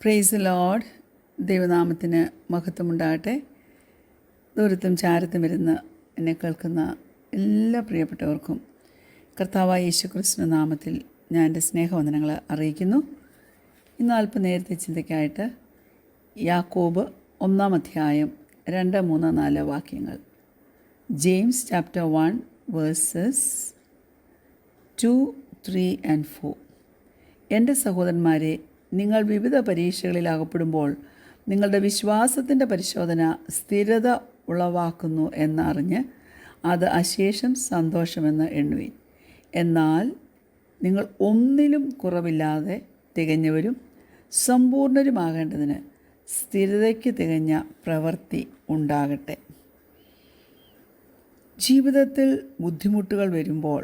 Praise Lord. ദൈവനാമത്തിന് മഹത്വമുണ്ടാകട്ടെ. ദൂരത്തും ചാരത്തും വരുന്ന എന്നെ കേൾക്കുന്ന എല്ലാ പ്രിയപ്പെട്ടവർക്കും കർത്താവായ യേശുക്രിസ്തുവിന്റെ നാമത്തിൽ ഞാൻ എൻ്റെ സ്നേഹവന്ദനങ്ങൾ അറിയിക്കുന്നു. ഇന്ന് അല്പം നേരത്തെ ചിന്തയ്ക്കായിട്ട് യാക്കോബ് 1 അധ്യായം 2, 3, 4 വാക്യങ്ങൾ. James chapter 1 versus 2, 3 and 4. എൻ്റെ സഹോദരന്മാരെ, നിങ്ങൾ വിവിധ പരീക്ഷകളിൽ അകപ്പെടുമ്പോൾ നിങ്ങളുടെ വിശ്വാസത്തിൻ്റെ പരിശോധന സ്ഥിരത ഉളവാക്കുന്നു എന്നറിഞ്ഞ് അത് അശേഷം സന്തോഷമെന്ന് എണ്ണുവിൻ. എന്നാൽ നിങ്ങൾ ഒന്നിലും കുറവില്ലാതെ തികഞ്ഞവരും സമ്പൂർണ്ണരുമാകേണ്ടതിന് സ്ഥിരതയ്ക്ക് തികഞ്ഞ പ്രവൃത്തി ഉണ്ടാകട്ടെ. ജീവിതത്തിൽ ബുദ്ധിമുട്ടുകൾ വരുമ്പോൾ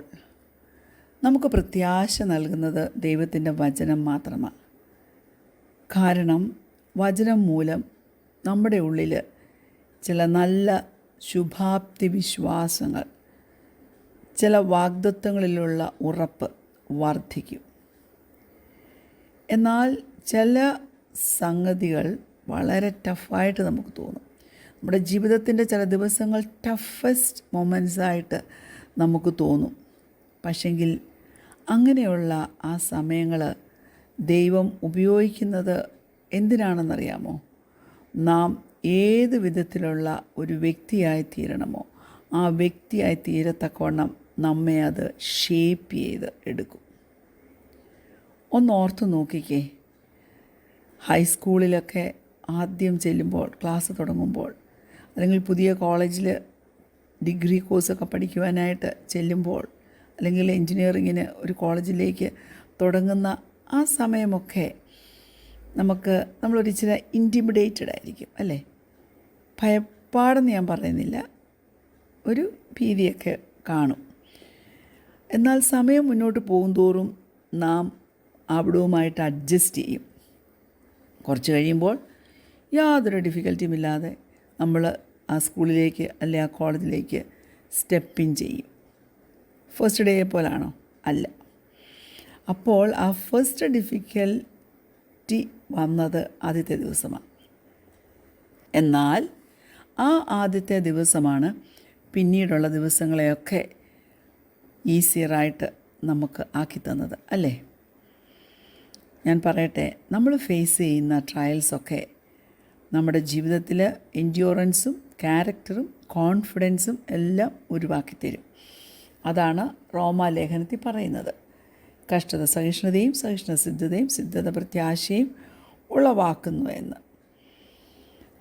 നമുക്ക് പ്രത്യാശ നൽകുന്നത് ദൈവത്തിൻ്റെ വചനം മാത്രമാണ്. കാരണം വചനം മൂലം നമ്മുടെ ഉള്ളിൽ ചില നല്ല ശുഭാപ്തി വിശ്വാസങ്ങൾ, ചില വാഗ്ദത്തങ്ങളിലുള്ള ഉറപ്പ് വർദ്ധിക്കും. എന്നാൽ ചില സംഗതികൾ വളരെ ടഫായിട്ട് നമുക്ക് തോന്നും. നമ്മുടെ ജീവിതത്തിൻ്റെ ചില ദിവസങ്ങൾ ടഫസ്റ്റ് മൊമെൻറ്റ്സായിട്ട് നമുക്ക് തോന്നും. പക്ഷെങ്കിൽ അങ്ങനെയുള്ള ആ സമയങ്ങൾ ദൈവം ഉപയോഗിക്കുന്നത് എന്തിനാണെന്നറിയാമോ? നാം ഏത് വിധത്തിലുള്ള ഒരു വ്യക്തിയായി തീരണമോ ആ വ്യക്തിയായി തീരത്തക്കവണ്ണം നമ്മെ അത് ഷേപ്പ് ചെയ്ത് എടുക്കും. ഒന്ന് ഓർത്ത് നോക്കിക്കേ, ഹൈസ്കൂളിലൊക്കെ ആദ്യം ചെല്ലുമ്പോൾ, ക്ലാസ് തുടങ്ങുമ്പോൾ, അല്ലെങ്കിൽ പുതിയ കോളേജിൽ ഡിഗ്രി കോഴ്സൊക്കെ പഠിക്കുവാനായിട്ട് ചെല്ലുമ്പോൾ, അല്ലെങ്കിൽ എൻജിനീയറിങ്ങിന് ഒരു കോളേജിലേക്ക് തുടങ്ങുന്ന ആ സമയമൊക്കെ നമ്മളൊരിച്ചിരി ഇൻറ്റിമിഡേറ്റഡ് ആയിരിക്കും, അല്ലേ? ഭയപ്പാടെന്ന് ഞാൻ പറയുന്നില്ല, ഒരു ഭീതിയൊക്കെ കാണും. എന്നാൽ സമയം മുന്നോട്ട് പോകുന്തോറും നാം അവിടവുമായിട്ട് അഡ്ജസ്റ്റ് ചെയ്യും. കുറച്ച് കഴിയുമ്പോൾ യാതൊരു ഡിഫിക്കൽറ്റിയുമില്ലാതെ നമ്മൾ ആ സ്കൂളിലേക്ക് അല്ലെ ആ കോളേജിലേക്ക് സ്റ്റെപ്പിൻ ചെയ്യും. ഫസ്റ്റ് ഡേ പോലാണോ? അല്ല. അപ്പോൾ ആ ഫസ്റ്റ് ഡിഫിക്കൽറ്റി വന്നത് ആദ്യത്തെ ദിവസമാണ്. എന്നാൽ ആ ആദ്യത്തെ ദിവസമാണ് പിന്നീടുള്ള ദിവസങ്ങളെയൊക്കെ ഈസിയറായിട്ട് നമുക്ക് ആക്കി തന്നത്, അല്ലേ? ഞാൻ പറയട്ടെ, നമ്മൾ ഫേസ് ചെയ്യുന്ന ട്രയൽസൊക്കെ നമ്മുടെ ജീവിതത്തിൽ എൻഡ്യൂറൻസും ക്യാരക്ടറും കോൺഫിഡൻസും എല്ലാം ഉരുവാക്കി തരും. അതാണ് റോമാലേഖനത്തിൽ പറയുന്നത്. കഷ്ടത സഹിഷ്ണുതയും, സഹിഷ്ണുത സിദ്ധതയും, സിദ്ധത പ്രത്യാശയും ഉളവാക്കുന്നു എന്ന്.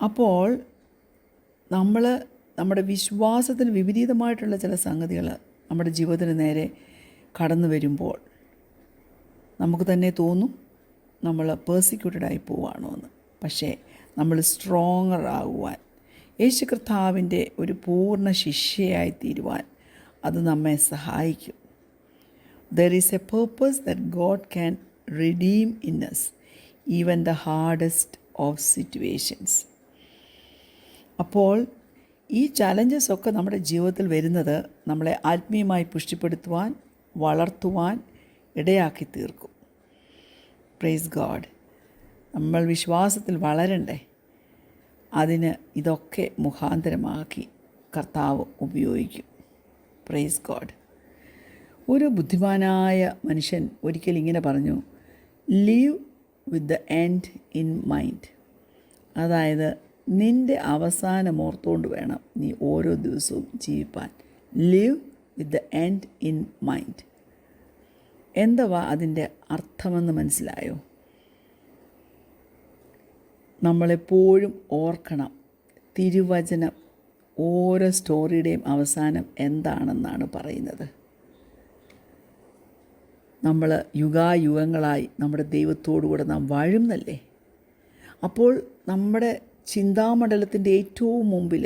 അപ്പോൾ നമ്മുടെ വിശ്വാസത്തിന് വിപരീതമായിട്ടുള്ള ചില സംഗതികൾ നമ്മുടെ ജീവിതത്തിന് നേരെ കടന്നു വരുമ്പോൾ നമുക്ക് തന്നെ തോന്നും നമ്മൾ പേഴ്സിക്യൂട്ടഡായി പോവുകയാണോ എന്ന്. പക്ഷേ നമ്മൾ സ്ട്രോങ്ങർ ആകുവാൻ, യേശു കർത്താവിൻ്റെ ഒരു പൂർണ്ണ ശിഷ്യയായി തീരുവാൻ അത് നമ്മെ സഹായിക്കും. There is a purpose that God can redeem in us, even the hardest of situations. അപ്പോൾ ഈ ചലഞ്ചസ് ഒക്കെ നമ്മുടെ ജീവിതത്തിൽ വരുന്നത് നമ്മളെ ആത്മീയമായി പുഷ്ടിപ്പെടുത്തുവാൻ, വളർത്തുവാൻ ഇടയാക്കി തീർക്കും. Price God. നമ്മൾ വിശ്വാസത്തിൽ വളരണ്ടേ? അതിന് ഇതൊക്കെ മുഖാന്തരമാക്കി കർത്താവ് ഉപയോഗിക്കും. Praise God. ഒരു ബുദ്ധിമാനായ മനുഷ്യൻ ഒരിക്കൽ ഇങ്ങനെ പറഞ്ഞു, leave with the end in mind. അതായത് നിൻ്റെ അവസാനം ഓർത്തുകൊണ്ട് വേണം നീ ഓരോ ദിവസവും ജീവിപ്പാൻ. Leave with the end in mind. എന്തുവാ അതിൻ്റെ അർത്ഥമെന്ന് മനസ്സിലായോ? നമ്മളെപ്പോഴും ഓർക്കണം, തിരുവചനം ഓരോ സ്റ്റോറിയുടെയും അവസാനം എന്താണെന്നാണ് പറയുന്നത്. നമ്മൾ യുഗായുഗങ്ങളായി നമ്മുടെ ദൈവത്തോടുകൂടെ നാം വാഴുന്നല്ലേ. അപ്പോൾ നമ്മുടെ ചിന്താമണ്ഡലത്തിൻ്റെ ഏറ്റവും മുമ്പിൽ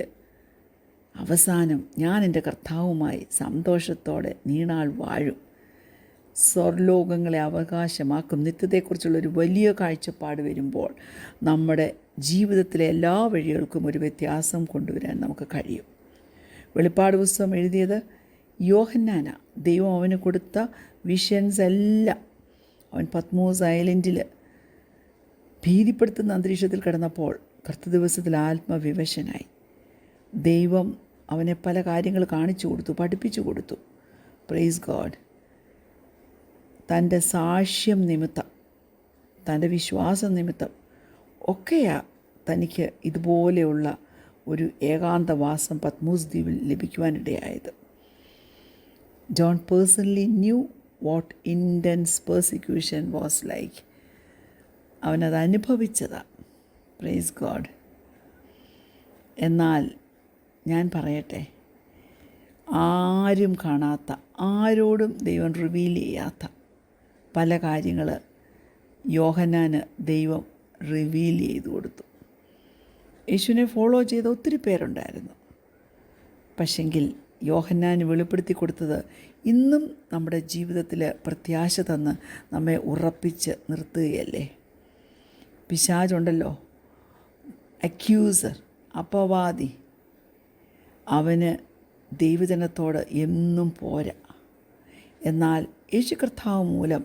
അവസാനം ഞാൻ എൻ്റെ കർത്താവുമായി സന്തോഷത്തോടെ നീണാൾ വാഴും, സ്വർലോകങ്ങളെ അവകാശമാക്കും, നിത്യത്തെക്കുറിച്ചുള്ളൊരു വലിയ കാഴ്ചപ്പാട് വരുമ്പോൾ നമ്മുടെ ജീവിതത്തിലെ എല്ലാ വഴികൾക്കും ഒരു വ്യത്യാസം കൊണ്ടുവരാൻ നമുക്ക് കഴിയും. വെളിപ്പാട് പുസ്തകം എഴുതിയത് യോഹന്നാന. ദൈവം അവന് കൊടുത്ത വിഷൻസ് എല്ലാം അവൻ പത്മോസ് ഐലൻഡിൽ ഭീതിപ്പെടുത്തുന്ന അന്തരീക്ഷത്തിൽ കിടന്നപ്പോൾ കർത്തൃദിവസത്തിൽ ആത്മവിവശനായി. ദൈവം അവനെ പല കാര്യങ്ങൾ കാണിച്ചു കൊടുത്തു, പഠിപ്പിച്ചു കൊടുത്തു. Praise God. തൻ്റെ സാക്ഷ്യം നിമിത്തം, തൻ്റെ വിശ്വാസം നിമിത്തം ഒക്കെയാ തനിക്ക് ഇതുപോലെയുള്ള ഒരു ഏകാന്തവാസം പത്മോസ് ദ്വീപിൽ ലഭിക്കുവാനിടയായത്. John personally knew what intense persecution was like. അവനത് അനുഭവിച്ചതാണ്. Praise God. എന്നാൽ ഞാൻ പറയട്ടെ, ആരും കാണാത്ത, ആരോടും ദൈവം റിവീൽ ചെയ്യാത്ത പല കാര്യങ്ങൾ യോഹന്നാന് ദൈവം റിവീൽ ചെയ്തു കൊടുത്തു. യേശുവിനെ ഫോളോ ചെയ്ത ഒത്തിരി പേരുണ്ടായിരുന്നു. പക്ഷെങ്കിൽ യോഹന്നാന് വെളിപ്പെടുത്തി കൊടുത്തത് ഇന്നും നമ്മുടെ ജീവിതത്തിൽ പ്രത്യാശ തന്ന് നമ്മെ ഉറപ്പിച്ച് നിർത്തുകയല്ലേ. പിശാചുണ്ടല്ലോ, അക്യൂസർ, അപവാദി, അവന് ദൈവജനത്തോട് എന്നും പോരാ. എന്നാൽ യേശു കർത്താവ് മൂലം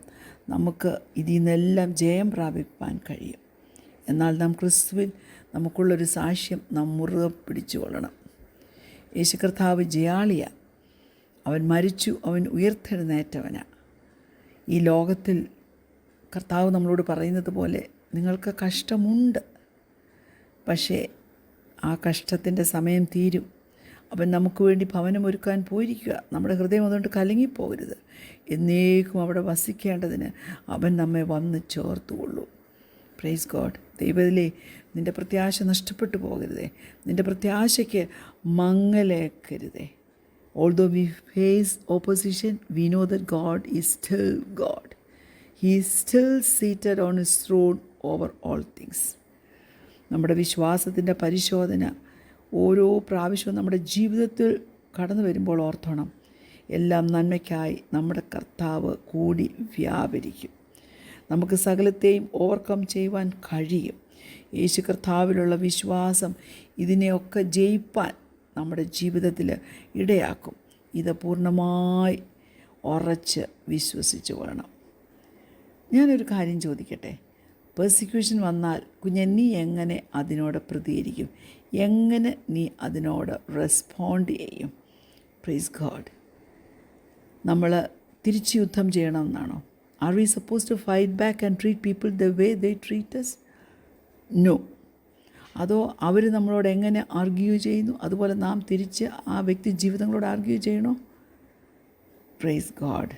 നമുക്ക് ഇതിൽ നിന്നെല്ലാം ജയം പ്രാപിപ്പാൻ കഴിയും. എന്നാൽ നാം ക്രിസ്തുവിൽ നമുക്കുള്ളൊരു സാക്ഷ്യം നാം മുറുകെ പിടിച്ചു കൊള്ളണം. യേശു കർത്താവ് ജയാളിയാണ്. അവൻ മരിച്ചു, അവൻ ഉയർത്തെഴുന്നേറ്റവനാണ്. ഈ ലോകത്തിൽ കർത്താവ് നമ്മളോട് പറയുന്നത് പോലെ നിങ്ങൾക്ക് കഷ്ടമുണ്ട്, പക്ഷേ ആ കഷ്ടത്തിൻ്റെ സമയം തീരും. അവൻ നമുക്ക് വേണ്ടി ഭവനമൊരുക്കാൻ പോയിരിക്കുക. നമ്മുടെ ഹൃദയം അതുകൊണ്ട് കലങ്ങിപ്പോകരുത്. എന്നേക്കും അവിടെ വസിക്കേണ്ടതിന് അവൻ നമ്മെ വന്ന് ചേർത്തുകൊള്ളൂ. Praise God. ദൈവത്തിലെ നിൻ്റെ പ്രത്യാശ നഷ്ടപ്പെട്ടു പോകരുതേ. നിൻ്റെ പ്രത്യാശയ്ക്ക് മങ്ങലേക്കരുതേ. Although we face opposition, we know that God is still God. He is still seated on his throne over all things. നമ്മുടെ വിശ്വാസത്തിൻ്റെ പരിശോധന ഓരോ പ്രാവശ്യവും നമ്മുടെ ജീവിതത്തിൽ കടന്നു വരുമ്പോൾ ഓർത്തോണം, എല്ലാം നന്മയ്ക്കായി നമ്മുടെ കർത്താവ് കൂടി വ്യാപരിക്കും. നമുക്ക് സകലത്തെയും ഓവർകം ചെയ്യുവാൻ കഴിയും. യേശു കർത്താവിലുള്ള വിശ്വാസം ഇതിനെയൊക്കെ ജയിപ്പാൻ നമ്മുടെ ജീവിതത്തിൽ ഇടയാക്കും. ഇത് പൂർണ്ണമായി ഉറച്ച് വിശ്വസിച്ച് വേണം. ഞാനൊരു കാര്യം ചോദിക്കട്ടെ. പെർസിക്യൂഷൻ വന്നാൽ കുഞ്ഞെ, നീ എങ്ങനെ അതിനോട് പ്രതികരിക്കും? എങ്ങനെ നീ അതിനോട് റെസ്പോണ്ട് ചെയ്യും? Praise God. നമ്മൾ തിരിച്ച് യുദ്ധം ചെയ്യണമെന്നാണോ? Are we suppose to fight back and treat people the way they treat us? No. അതോ അവർ നമ്മളോട് എങ്ങനെ ആർഗ്യൂ ചെയ്യുന്നു അതുപോലെ നാം തിരിച്ച് ആ വ്യക്തി ജീവിതങ്ങളോട് ആർഗ്യൂ ചെയ്യണോ? Praise God.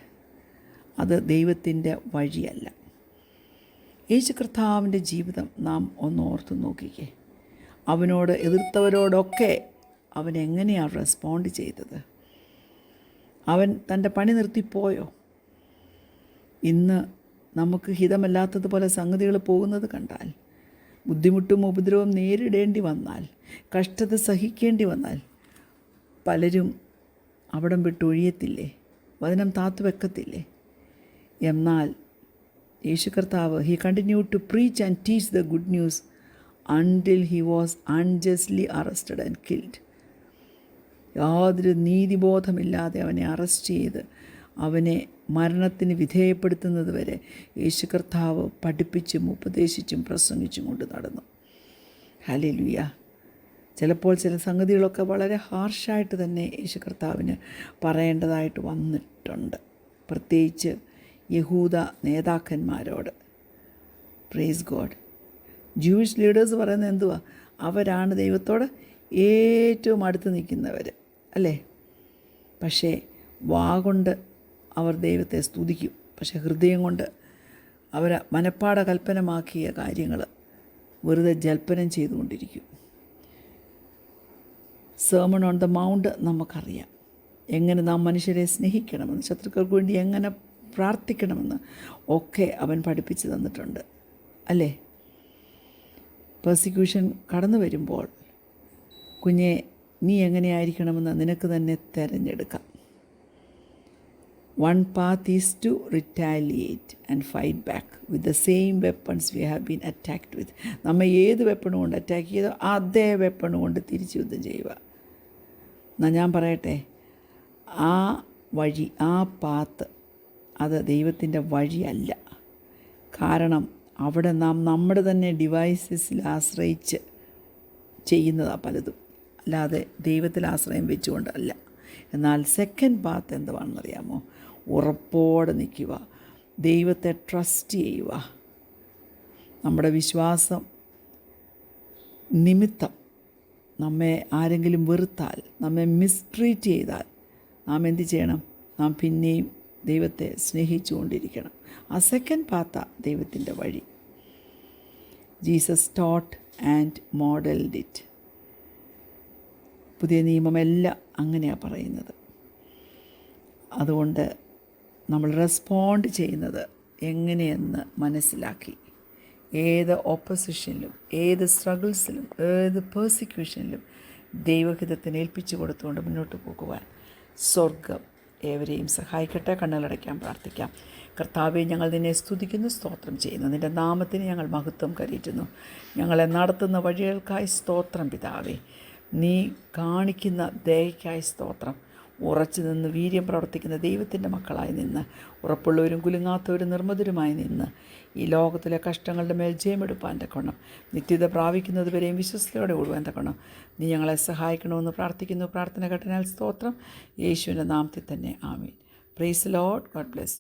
അത് ദൈവത്തിൻ്റെ വഴിയല്ല. യേശു കർത്താവിൻ്റെ ജീവിതം നാം ഒന്ന് ഓർത്തു നോക്കിക്കേ. അവനോട് എതിർത്തവരോടൊക്കെ അവൻ എങ്ങനെയാണ് റെസ്പോണ്ട് ചെയ്തത്? അവൻ തൻ്റെ പണി നിർത്തിപ്പോയോ? ഇന്ന് നമുക്ക് ഹിതമല്ലാത്തതുപോലെ സംഗതികൾ പോകുന്നത് കണ്ടാൽ, ബുദ്ധിമുട്ടും ഉപദ്രവവും നേരിടേണ്ടി വന്നാൽ, കഷ്ടത സഹിക്കേണ്ടി വന്നാൽ പലരും അവിടം വിട്ടൊഴിയത്തില്ലേ? വചനം താത്തുവെക്കത്തില്ലേ? എന്നാൽ യേശു കർത്താവ് he continued to preach and teach the good news until he was unjustly arrested and killed. യാതൊരു നീതിബോധമില്ലാതെ അവനെ അറസ്റ്റ് ചെയ്ത് അവനെ മരണത്തിന് വിധേയപ്പെടുത്തുന്നത് വരെ യേശു കർത്താവ് പഠിപ്പിച്ചും ഉപദേശിച്ചും പ്രസംഗിച്ചും കൊണ്ട് നടന്നു. ഹല്ലേലൂയ. ചിലപ്പോൾ ചില സംഗതികളൊക്കെ വളരെ ഹാർഷായിട്ട് തന്നെ യേശു കർത്താവിന് പറയേണ്ടതായിട്ട് വന്നിട്ടുണ്ട്, പ്രത്യേകിച്ച് യഹൂദ നേതാക്കന്മാരോട്. Praise God. ജൂയിഷ് ലീഡേഴ്സ് പറയുന്നത് എന്തുവാ? അവരാണ് ദൈവത്തോട് ഏറ്റവും അടുത്ത് നിൽക്കുന്നവർ, അല്ലേ? പക്ഷേ വാഗൊണ്ട് അവർ ദൈവത്തെ സ്തുതിക്കും, പക്ഷേ ഹൃദയം കൊണ്ട് അവർ മനപ്പാട കൽപ്പനമാക്കിയ കാര്യങ്ങൾ വെറുതെ ജൽപ്പനം ചെയ്തുകൊണ്ടിരിക്കും. സെർമൺ ഓൺ ദ മൗണ്ട് നമുക്കറിയാം. എങ്ങനെ നാം മനുഷ്യരെ സ്നേഹിക്കണമെന്ന്, ശത്രുക്കൾക്ക് വേണ്ടി എങ്ങനെ പ്രാർത്ഥിക്കണമെന്ന് ഒക്കെ അവൻ പഠിപ്പിച്ചു തന്നിട്ടുണ്ട്, അല്ലേ? പെർസിക്യൂഷൻ കടന്നു വരുമ്പോൾ കുഞ്ഞെ, നീ എങ്ങനെയായിരിക്കണമെന്ന് നിനക്ക് തന്നെ തിരഞ്ഞെടുക്കാം. One path is to retaliate and fight back with the same weapons we have been attacked with. നമ്മെ ഏത് വെപ്പൺ കൊണ്ട് അറ്റാക്ക് ചെയ്തോ അതേ വെപ്പൺ കൊണ്ട് തിരിച്ച് യുദ്ധം ചെയ്യുക. എന്നാൽ ഞാൻ പറയട്ടെ, ആ വഴി, ആ പാത്ത് അത് ദൈവത്തിൻ്റെ വഴിയല്ല. കാരണം അവിടെ നാം നമ്മുടെ തന്നെ ഡിവൈസസിൽ ആശ്രയിച്ച് ചെയ്യുന്നതാണ് പലതും, അല്ലാതെ ദൈവത്തിൽ ആശ്രയം വെച്ചുകൊണ്ടല്ല. എന്നാൽ സെക്കൻഡ് പാത്ത് എന്താണെന്നറിയാമോ? ഉറപ്പോടെ നിൽക്കുക, ദൈവത്തെ ട്രസ്റ്റ് ചെയ്യുക. നമ്മുടെ വിശ്വാസം നിമിത്തം നമ്മെ ആരെങ്കിലും വെറുത്താൽ, നമ്മെ മിസ്ട്രീറ്റ് ചെയ്താൽ നാം എന്ത് ചെയ്യണം? നാം പിന്നെയും ദൈവത്തെ സ്നേഹിച്ചുകൊണ്ടിരിക്കണം. ആ സെക്കൻഡ് പാത്ത ദൈവത്തിൻ്റെ വഴി. Jesus taught and modelled it. പുതിയ നിയമമെല്ലാം അങ്ങനെയാണ് പറയുന്നത്. അതുകൊണ്ട് നമ്മൾ റെസ്പോണ്ട് ചെയ്യുന്നത് എങ്ങനെയെന്ന് മനസ്സിലാക്കി, ഏത് ഓപ്പോസിഷനിലും, ഏത് സ്ട്രഗിൾസിലും, ഏത് പേഴ്സിക്യൂഷനിലും ദൈവഹിതത്തിന് ഏൽപ്പിച്ചു കൊടുത്തുകൊണ്ട് മുന്നോട്ട് പോകുവാൻ സ്വർഗം ഏവരെയും സഹായിക്കട്ടെ. കണ്ണുകളടയ്ക്കാൻ പ്രാർത്ഥിക്കാം. കർത്താവെ, ഞങ്ങൾ നിന്നെ സ്തുതിക്കുന്നു, സ്തോത്രം ചെയ്യുന്നു. നിൻ്റെ നാമത്തിന് ഞങ്ങൾ മഹത്വം കരയറ്റുന്നു. ഞങ്ങളെ നടത്തുന്ന വഴികൾക്കായി സ്തോത്രം പിതാവേ. നീ കാണിക്കുന്ന ദയയ്ക്കായി സ്തോത്രം. ഉറച്ചു നിന്ന് വീര്യം പ്രവർത്തിക്കുന്ന ദൈവത്തിൻ്റെ മക്കളായി നിന്ന്, ഉറപ്പുള്ളവരും കുലുങ്ങാത്തവരും നിർമ്മതരുമായി നിന്ന് ഈ ലോകത്തിലെ കഷ്ടങ്ങളുടെ മേൽ ജയമെടുപ്പാൻ തക്കവണ്ണം, നിത്യത പ്രാപിക്കുന്നതുവരെയും വിശ്വസ്തയോടെ ഓടുവാൻ തക്കവണ്ണം നീ ഞങ്ങളെ സഹായിക്കണമെന്ന് പ്രാർത്ഥിക്കുന്നു. പ്രാർത്ഥന കേട്ടതിനാൽ സ്തോത്രം. യേശുവിൻ്റെ നാമത്തിൽ തന്നെ ആമേൻ. Praise the Lord. God bless.